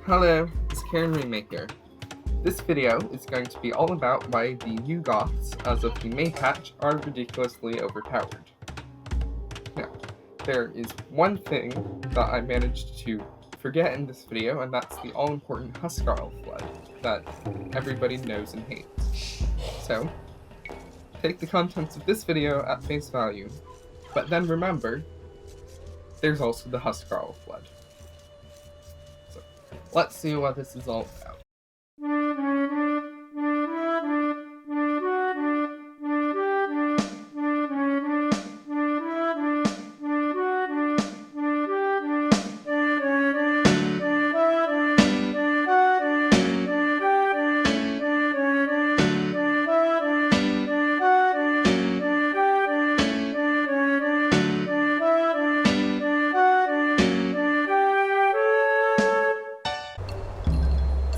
Hello, it's Karen Remaker. This video is going to be all about why the new Goths, as of the May patch, are ridiculously overpowered. Now, there is one thing that I managed to forget in this video, and that's the all-important Huskarl flood that everybody knows and hates. So, take the contents of this video at face value, but then remember, there's also the Huskarl flood. So, let's see what this is all about.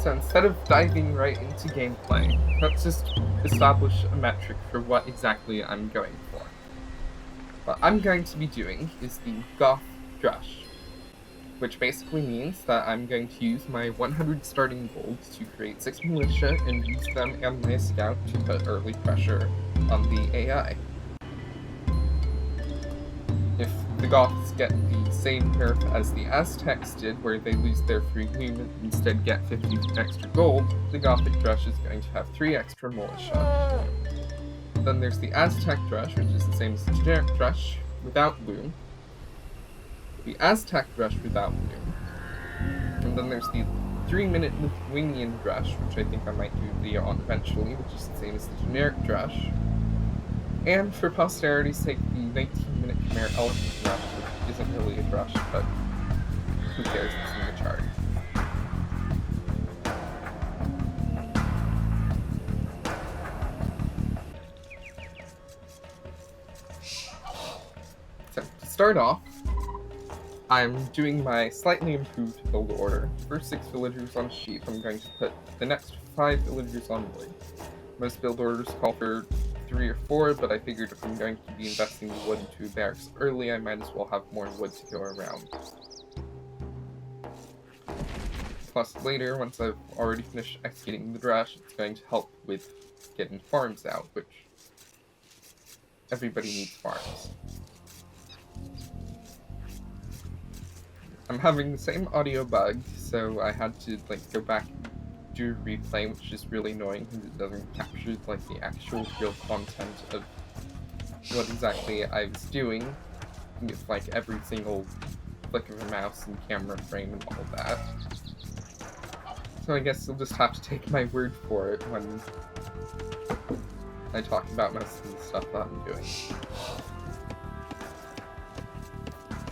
So instead of diving right into gameplay, let's just establish a metric for what exactly I'm going for. What I'm going to be doing is the Goth Drush, which basically means that I'm going to use my 100 starting gold to create 6 militia and use them and my scout to put early pressure on the AI. If the Goths get the same nerf as the Aztecs did, where they lose their free Loom and instead get 50 extra gold, the Gothic Drush is going to have 3 extra militia. Then there's the Aztec Drush, which is the same as the generic Drush, without Loom. The Aztec Drush without Loom. And then there's the 3-minute Lithuanian Drush, which I think I might do a video on eventually, which is the same as the generic Drush. And for posterity's sake, the 19-minute Khmer Elephant Drush, which isn't really a Drush, but who cares, it's in the chart. So, to start off, I'm doing my slightly improved build order. First 6 villagers on sheep, I'm going to put the next 5 villagers on wood. Most build orders call for 3 or 4, but I figured if I'm going to be investing the wood into barracks early, I might as well have more wood to go around. Plus later, once I've already finished executing the Drush, it's going to help with getting farms out, which everybody needs farms. I'm having the same audio bug, so I had to go back and do a replay, which is really annoying because it doesn't capture the actual real content of what exactly I was doing with every single flick of a mouse and camera frame and all that. So I guess you'll just have to take my word for it when I talk about most of the stuff that I'm doing.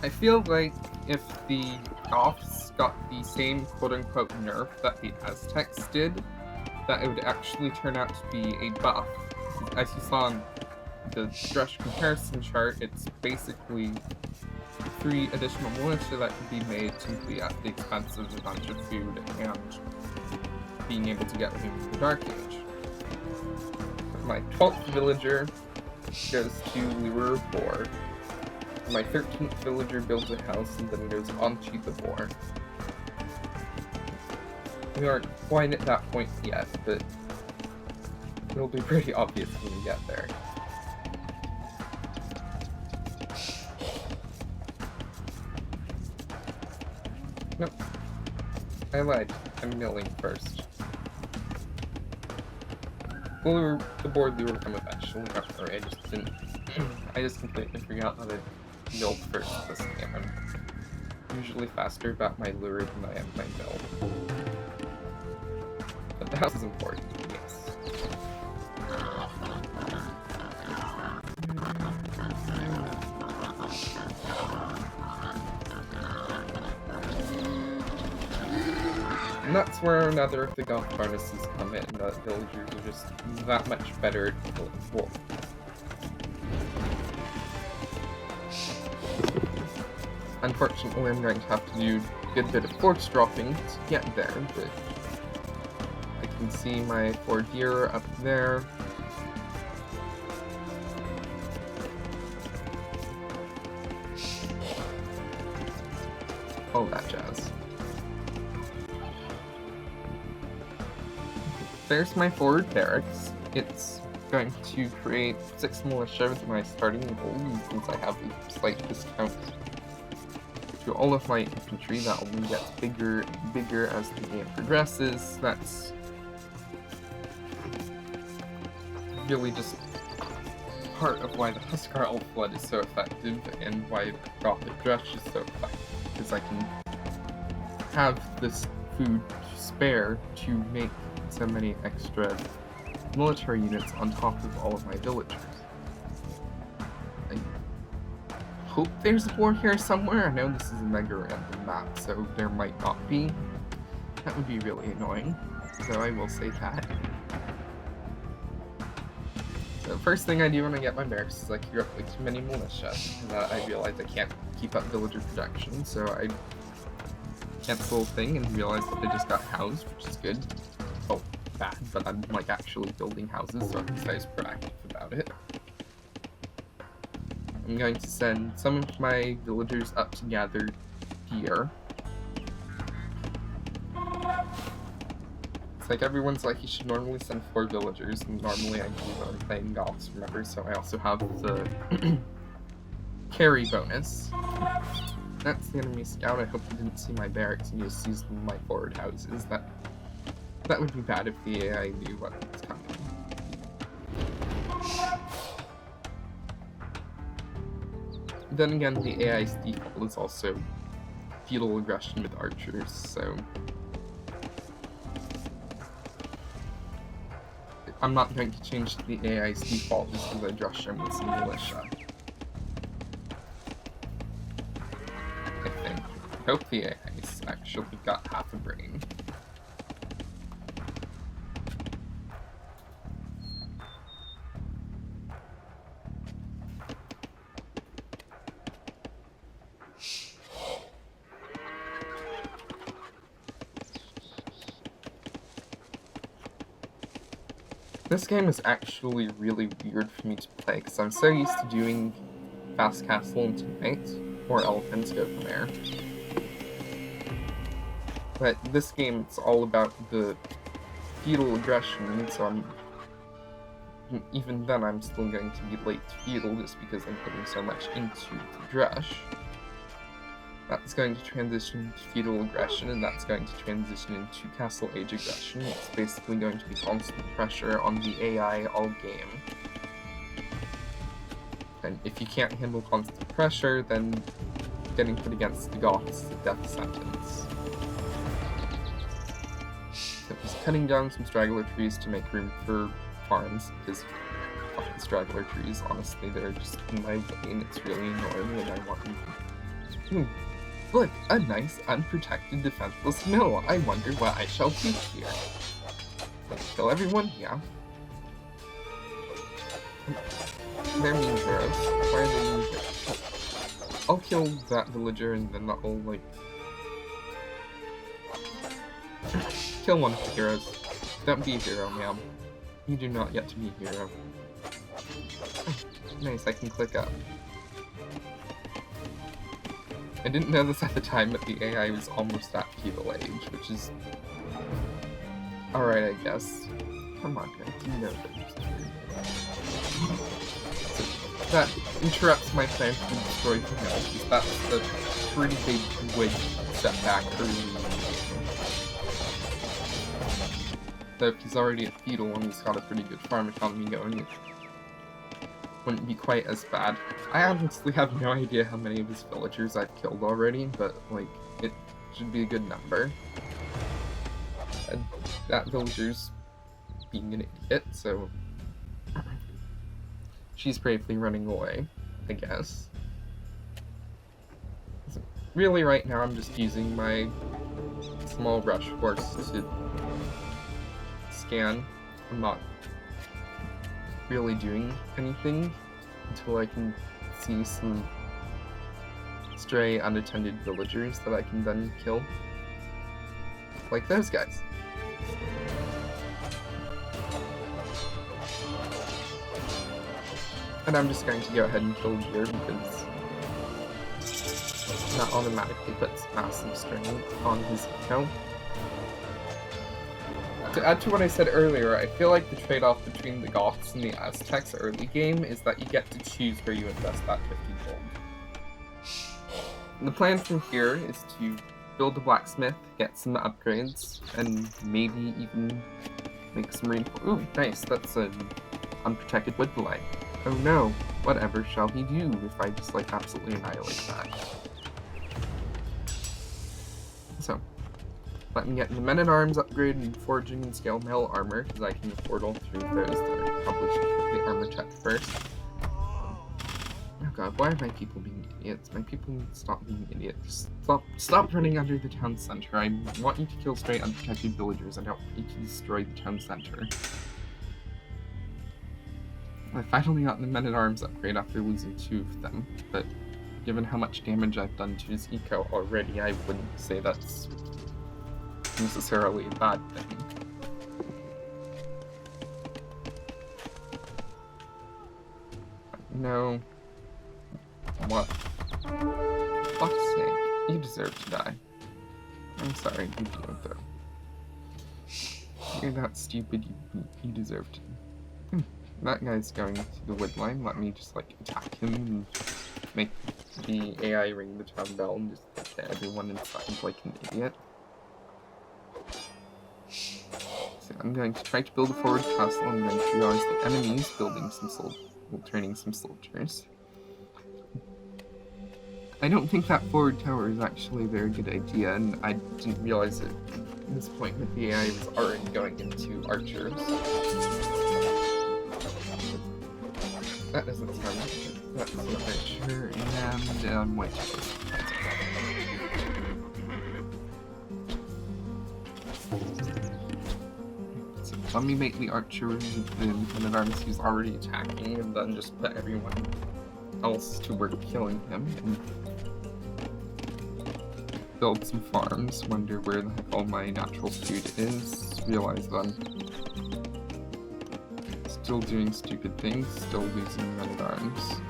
I feel like if the Goths got the same quote-unquote nerf that the Aztecs did, that it would actually turn out to be a buff. As you saw in the Drush comparison chart, it's basically 3 additional militia that could be made simply at the expense of a bunch of food and being able to get Loom in the Dark Age. My 12th villager goes to Lure of Boar. My 13th villager builds a house and then goes onto the boar. We aren't quite at that point yet, but it'll be pretty obvious when we get there. Nope. I lied. I'm milling first. Well, the boar lure will come eventually. Or I just didn't. I just completely forgot that I milled first this game. I'm usually faster about my lure than I am my mill. But the house is important, yes. And that's where another of the Goth harnesses come in, that villagers are just that much better at killing wolves. Unfortunately, I'm going to have to do a good bit of force dropping to get there, but I can see my 4 deer up there. All that jazz. there's my forward barracks. It's going to create 6 militia with my starting gold, and since I have a slight discount to all of my infantry, that only gets bigger and bigger as the game progresses. That's really just part of why the Huskar Flood is so effective and why the Gothic Drush is so effective, because I can have this food to spare to make so many extra military units on top of all of my villagers. I hope there's a war here somewhere. I know this is a mega random map, so there might not be. That would be really annoying, so I will say that. So first thing I do when I get my barracks is I clear up like too many militia, and I realize I can't keep up villager production, so I cancel the thing and realize that they just got housed, which is good. Oh, bad, but I'm like actually building houses, so I was proactive about it. I'm going to send some of my villagers up to gather here. It's like everyone's like, you should normally send 4 villagers, and normally I do when I'm playing Goths, remember, so I also have the carry bonus. That's the enemy scout. I hope you didn't see my barracks and you just sees my forward houses. That would be bad if the AI knew what was coming. Then again, the AI's default is also feudal aggression with archers, so I'm not going to change the AI's default just because I drush him with some militia. I think. I hope the AI's actually got half a brain. This game is actually really weird for me to play because I'm so used to doing fast castle and teammates, or elephants go from there. But this game, it's all about the feudal aggression, so even then I'm still going to be late to feudal just because I'm putting so much into the drush. That's going to transition to feudal aggression, and that's going to transition into castle age aggression. It's basically going to be constant pressure on the AI all game. And if you can't handle constant pressure, then getting put against the Goths is a death sentence. So just cutting down some straggler trees to make room for farms, because fuck the straggler trees, honestly, they're just in my way, and it's really annoying, and I want them. Look, a nice, unprotected, defenseless mill. I wonder what I shall keep here. Let's kill everyone, yeah. They're mean heroes. Why are they mean heroes? I'll kill that villager and then I'll, like, kill one of the heroes. Don't be a hero, ma'am. You do not get to be a hero. Oh, nice, I can click up. I didn't know this at the time, but the AI was almost at feudal age, which is alright, I guess. Come on, guys, you know that. That interrupts my plan to destroy the mill, because that's a pretty big wig setback for me. Though if he's already at feudal and he's got a pretty good farm economy going, it wouldn't be quite as bad. I honestly have no idea how many of his villagers I've killed already, but, like, it should be a good number. And that villager's being an idiot, so she's bravely running away, I guess. So really, right now, I'm just using my small rush force to scan. I'm not really doing anything until I can see some stray unattended villagers that I can then kill. Like those guys. And I'm just going to go ahead and kill here because that automatically puts massive strain on his eco. To add to what I said earlier, I feel like the trade-off between the Goths and the Aztecs early game is that you get to choose where you invest that 50 gold. And the plan from here is to build a blacksmith, get some upgrades, and maybe even make some reinforcements. Ooh, nice, that's an unprotected wood delay. Oh no, whatever shall we do if I just like absolutely annihilate that? So, let me get the men-at-arms upgrade and forging and scale mail armor, because I can afford all three of those. I probably should put the armor check first. Oh god, why are my people being idiots? My people need to stop being idiots. Stop running under the town center. I want you to kill stray unprotected villagers. I don't want you to destroy the town center. I finally got the men-at-arms upgrade after losing 2 of them, but given how much damage I've done to his eco already, I wouldn't say that's necessarily a bad thing. No. What? Fuck's sake. You deserve to die. I'm sorry, you don't though. You're not stupid, you deserve to. That guy's going to the wood line. Let me just like attack him and make the AI ring the town bell and just get everyone inside like an idiot. So I'm going to try to build a forward castle. I'm going to realize the enemy's building some training some soldiers. I don't think that forward tower is actually a very good idea, and I didn't realize it at this point that the AI was already going into archers. That doesn't sound good. That's an archer and white. So let me make the archer with the men-at-arms who's already attacking, and then just put everyone else to work killing him, and build some farms, wonder where the heck all my natural food is, realize that I'm still doing stupid things, still losing men-at-arms.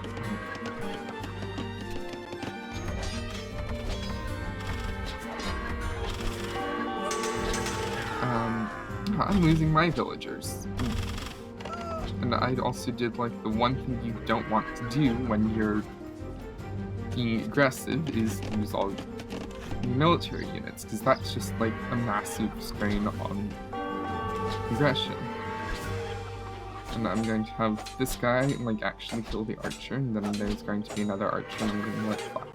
I'm losing my villagers. And I also did like the one thing you don't want to do when you're being aggressive is use all your military units, because that's just like a massive strain on aggression. And I'm going to have this guy like actually kill the archer, and then there's going to be another archer, and I'm going to be like, fuck.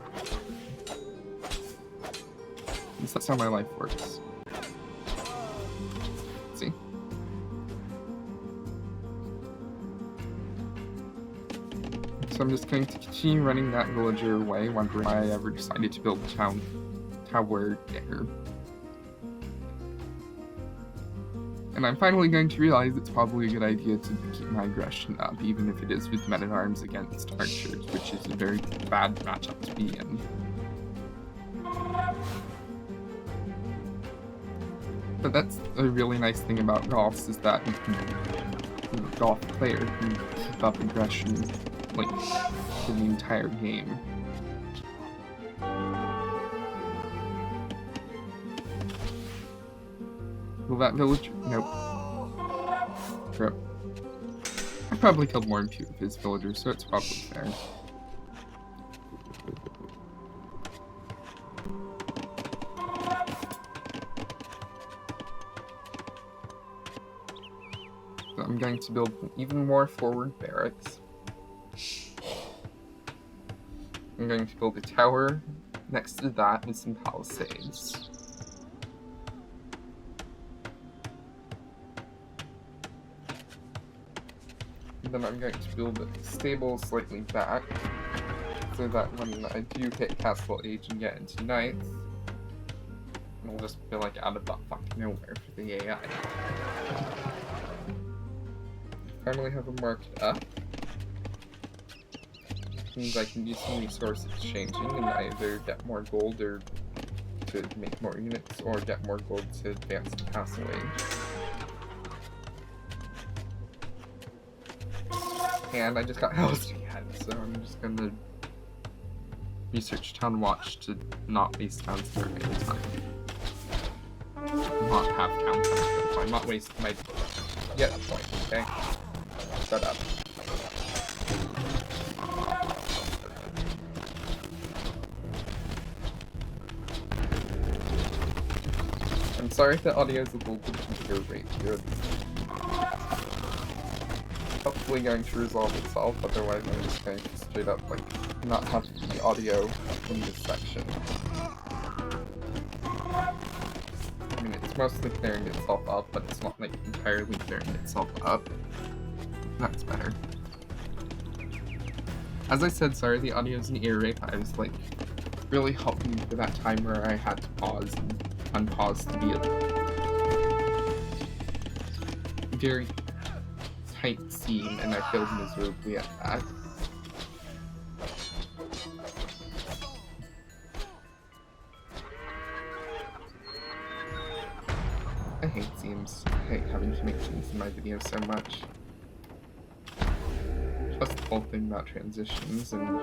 That's how my life works. See? So I'm just going to continue running that villager away, wondering why I ever decided to build a tower there. And I'm finally going to realize it's probably a good idea to keep my aggression up, even if it is with men-at-arms against archers, which is a very bad matchup to be in. But that's a really nice thing about Goths, is that the Goth player can keep up aggression like for the entire game. Will that villager? Nope. Crap. I probably killed more than 2 of his villagers, so it's probably fair. So I'm going to build even more forward barracks. I'm going to build a tower next to that with some palisades. Then I'm going to build a stable slightly back, so that when I do hit Castle Age and get into Knights, it'll just be like out of that fucking nowhere for the AI. Finally have a market up. Means I can do some resource exchanging and either get more gold or to make more units, or get more gold to advance to Castle Age. And I just got housed again, so I'm just gonna research Town Watch to not waste Town Center any time. Not have Town Center I'm not wasting my... Get the point, okay? Shut up. I'm sorry if the audio is a little bit earrape here. Hopefully going to resolve itself, otherwise I'm just going to straight up, like, not have the audio in this section. I mean, it's mostly clearing itself up, but it's not, like, entirely clearing itself up. That's better. As I said, sorry, the audio's an ear rape. I was, like, really hoping for that time where I had to pause and unpause to be a very tight scene, and I failed miserably at that. I hate seams. I hate having to make scenes in my videos so much. Plus the whole thing about transitions, and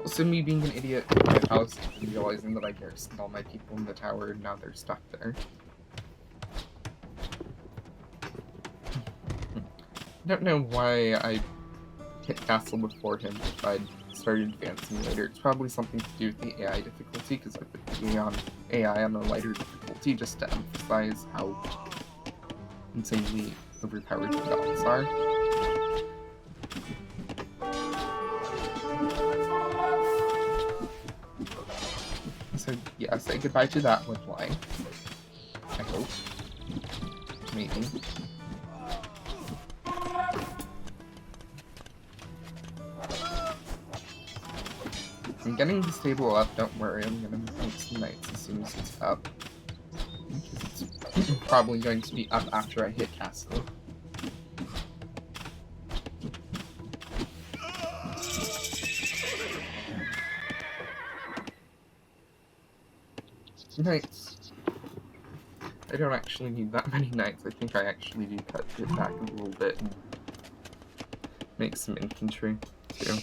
also me being an idiot in my house and realizing that I garrisoned all my people in the tower and now they're stuck there. I don't know why I hit castle before him if I'd started advancing later. It's probably something to do with the AI difficulty, because I put the AI on a lighter difficulty just to emphasize how insanely overpowered the Goths are. So yeah, say goodbye to that one line. I hope. Maybe. I'm getting the stable up, don't worry, I'm gonna make some knights as soon as it's up. It's probably going to be up after I hit castle. Knights. I don't actually need that many knights. I think I actually do cut it back a little bit and make some infantry too.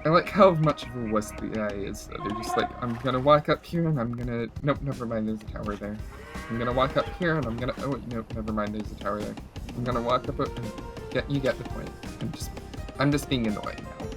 I like how much of a wuss the AI is. They're just like, I'm gonna walk up here and I'm gonna... Nope, never mind, there's a tower there. I'm gonna walk up here and I'm gonna... Oh, nope, never mind, there's a tower there. I'm gonna walk up... You get the point. I'm just being annoying now.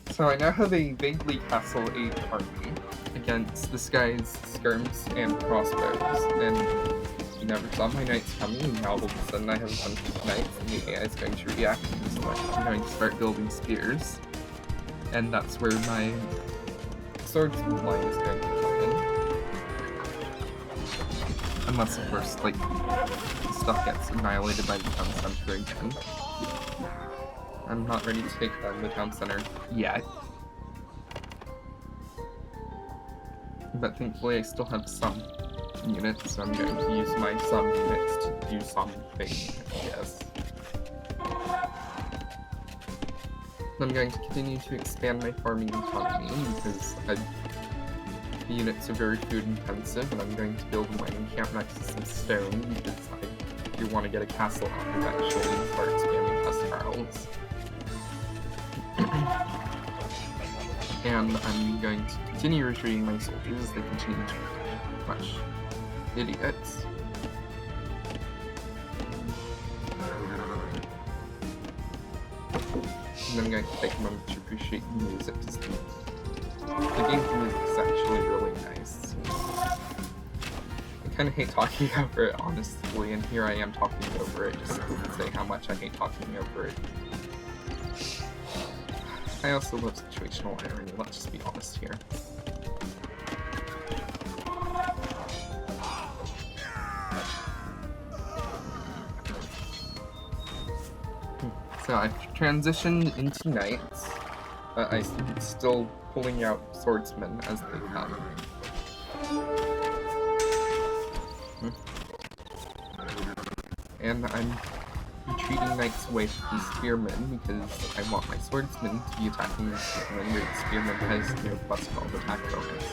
So I now have a vaguely castle-age army against this guy's skirms and crossbows, and he never saw my knights coming, and now all of a sudden I have a bunch of knights, and the AI is going to react, so I'm going to start building spears, and that's where my swordsman line is going to come in. Unless, of course, like, the stuff gets annihilated by the town center again. I'm not ready to take down the town center yet. But thankfully I still have some units, so I'm going to use my some units to do something, I guess. I'm going to continue to expand my farming economy, because the units are very food intensive, and I'm going to build a mining camp next to some stone, because I do want to get a castle up eventually and start spamming huscarls. And I'm going to continue retreating my soldiers as they continue to crush idiots. And I'm going to take a moment to appreciate the music, because the game music is actually really nice. I kind of hate talking over it, honestly, and here I am talking over it just to say how much I hate talking over it. I also love situational irony, let's just be honest here. So I've transitioned into knights, but I'm still pulling out swordsmen as they come. And I'm retreating knights away from the spearmen because I want my swordsman to be attacking the spearmen, where the spearman has no plus 12 attack bonus.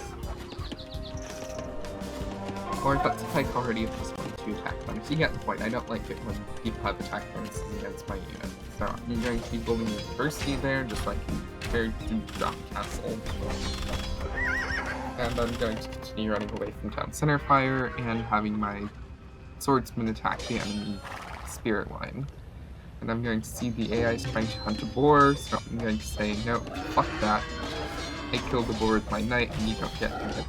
Or if that's a pike already, it's just 1-2 attack bonus. You get the point. I don't like it when people have attack bonuses against my unit. So I'm going to be building a university there, just like compared to drop castle. And I'm going to continue running away from town center fire and having my swordsman attack the enemy spirit line. And I'm going to see the AI is trying to hunt a boar, so I'm going to say, no, fuck that. I killed the boar with my knight and you don't get to get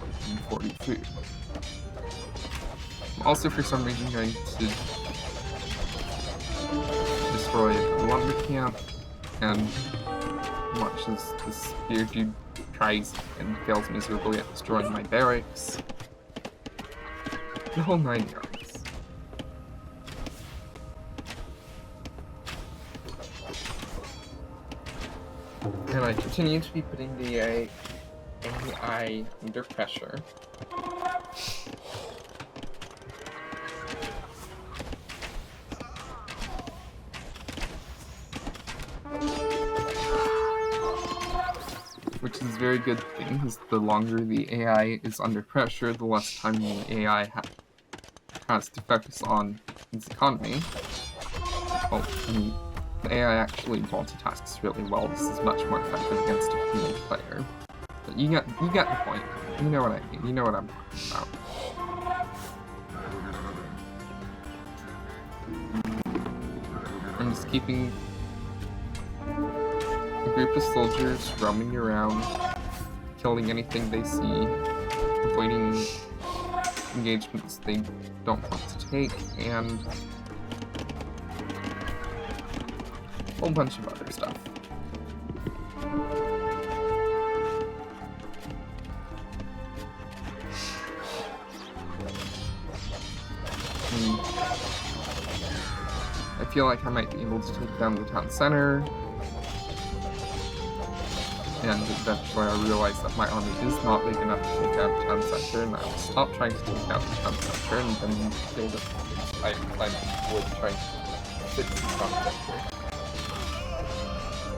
40 food. I'm also for some reason going to destroy a lumber camp and watch as this spear dude tries and fails miserably at destroying my barracks. The whole 9 yards. And I continue to be putting the AI under pressure. Which is a very good thing, because the longer the AI is under pressure, the less time the AI has to focus on its economy. Well, I mean, the AI actually multitasks really well. This is much more effective against a human player. But you get the point. You know what I mean. You know what I'm talking about. I'm just keeping a group of soldiers roaming around, killing anything they see, avoiding engagements they don't want to take, and a whole bunch of other stuff. I feel like I might be able to take down the town center, and eventually I realize that my army is not big enough to take down the town center, and I will stop trying to take down the town center and then build it by climbing wood trying to fix the town center.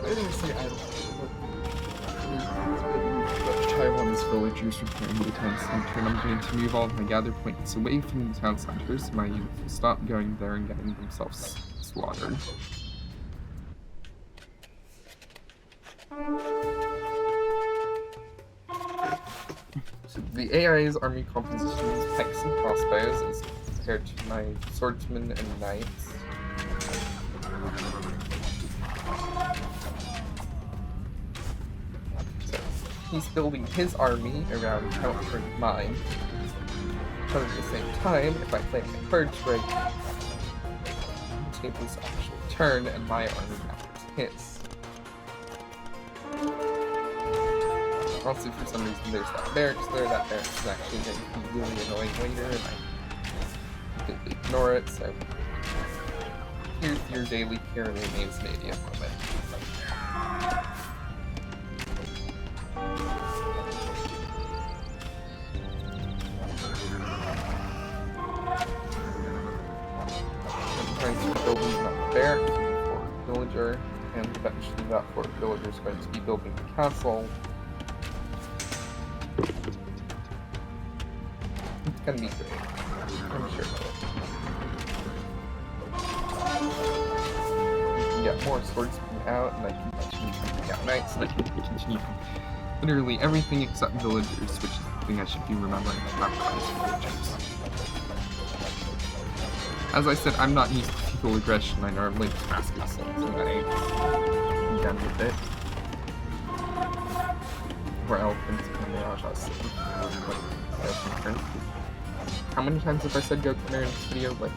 Seriously, I don't know Taiwan's villagers repairing the town center, and I'm going to move all of my gather points away from the town center so my units will stop going there and getting themselves slaughtered. So the AI's army composition is pikes and crossbows as compared to my swordsmen and knights. So he's building his army around countering mine. But at the same time, if I play my cards right, the tables actually turn and my army matches his. Also, for some reason, there's that barracks there. That barracks is actually going to be really annoying later, and I completely ignore it, so here's your daily Pyrenees Stadium moment. I'm trying to build that barracks for a villager, and eventually that fort villager is going to be building the castle. It's gonna be great. I'm sure of it. You can get more swordsmen out, and I can continue taking out knights, and I can continue literally everything except villagers, which is the thing I should be remembering to sacrifice villagers. As I said, I'm not used to people aggression. I normally just pass castles, and I'm done with it. Or elephants and Mirajas. How many times have I said go Khmer in this video? Like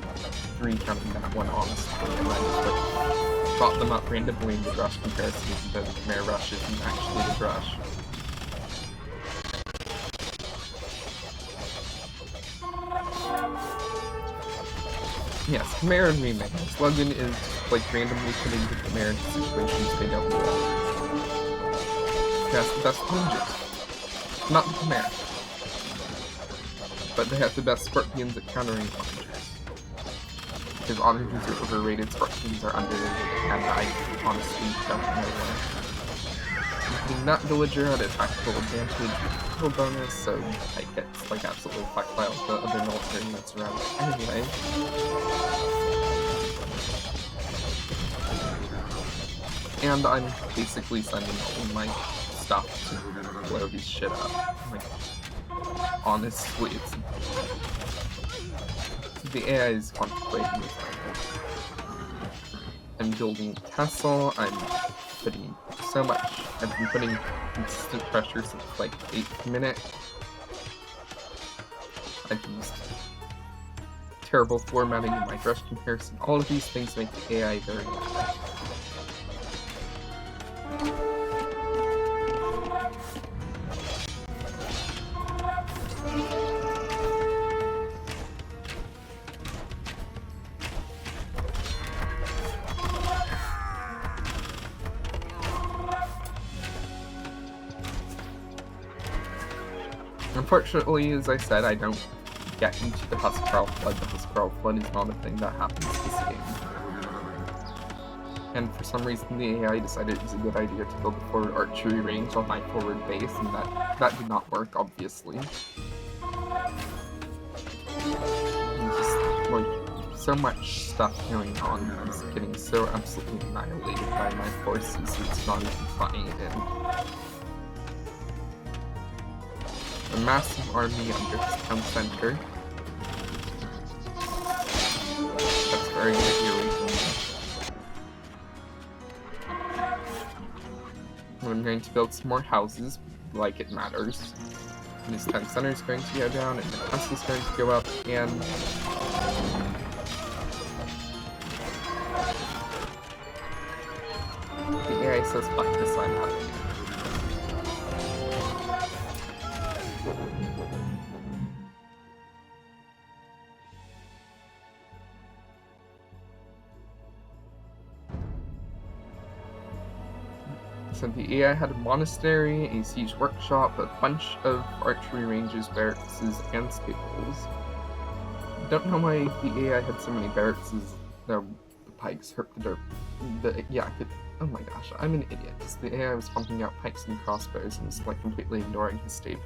3, counting that one honestly, and I just like brought them up randomly in the rush comparison because the Khmer rush isn't actually the rush. Yes, Khmer and remake. The slogan is like randomly putting the Khmer into situations they don't want. That's the best ninjas. Not the Khmer. But they have the best scorpions at countering ninjas. Because oddities are overrated, structures are underrated, and I honestly don't know why. The nut villager had a tactical advantage with kill bonus, so it gets like absolutely fucked by all the other military nuts around it anyway. And I'm basically sending all of my stuff to blow his shit up. Like, honestly, it's... The AI is contemplating this. I'm building a castle, I'm putting so much... I've been putting consistent pressure since like the 8th minute. I've used terrible formatting in my brush comparison. All of these things make the AI very bad. Unfortunately, as I said, I don't get into the Huskarl Flood. The Huskarl Flood is not a thing that happens this game. And for some reason, the AI decided it was a good idea to build a forward archery range on my forward base, and that did not work, obviously. And just, like, so much stuff going on is getting so absolutely annihilated by my forces, it's not even funny. And a massive army under his town center. That's very infuriating. I'm going to build some more houses, like it matters. And his town center is going to go down, and the castle is going to go up, and... The AI says, fuck this, I'm out. So the AI had a monastery, a siege workshop, a bunch of archery ranges, barracks, and stables. Don't know why the AI had so many barracks. The pikes hurt the dirt. Oh my gosh, I'm an idiot. The AI was pumping out pikes and crossbows and was like completely ignoring his stable.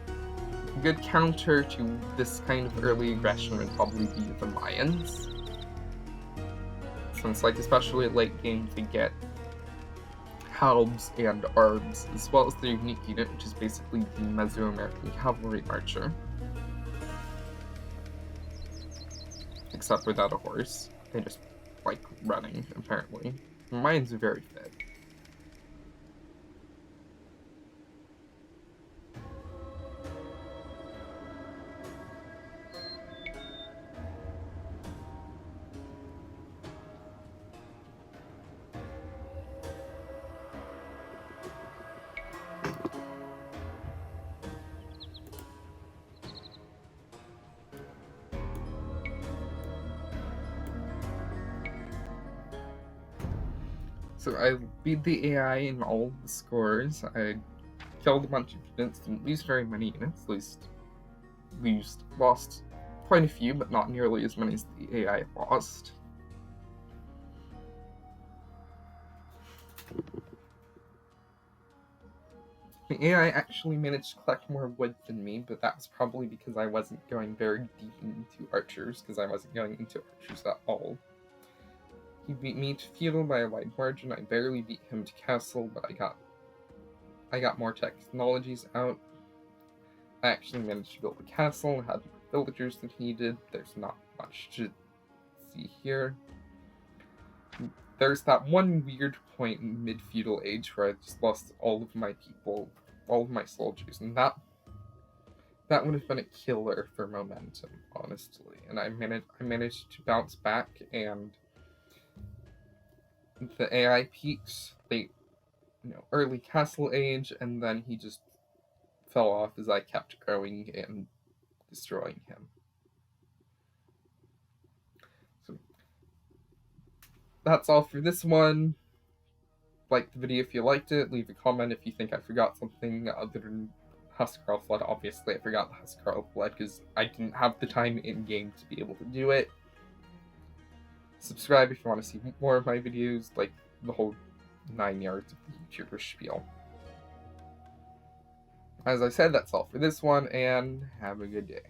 A good counter to this kind of early aggression would probably be the Mayans. Since, like, especially late game, they get halbs and arbs, as well as their unique unit, which is basically the Mesoamerican cavalry archer. Except without a horse. They just like running, apparently. Mine's very fit. So I beat the AI in all the scores. I killed a bunch of units, didn't lose very many units, lost quite a few, but not nearly as many as the AI lost. The AI actually managed to collect more wood than me, but that was probably because I wasn't going very deep into archers, because I wasn't going into archers at all. He beat me to feudal by a wide margin. I barely beat him to castle, but I got more technologies out. I actually managed to build a castle, had more villagers than he did. There's not much to see here. There's that one weird point in mid-feudal age where I just lost all of my people, all of my soldiers, and that would have been a killer for momentum, honestly. And I managed to bounce back, and the AI peaked late, early castle age, and then he just fell off as I kept growing and destroying him. So that's all for this one. Like the video if you liked it, leave a comment if you think I forgot something other than Huskarl Flood. Obviously, I forgot the Huskarl Blood because I didn't have the time in-game to be able to do it. Subscribe if you want to see more of my videos, like the whole 9 yards of the YouTuber spiel. As I said, that's all for this one, and have a good day.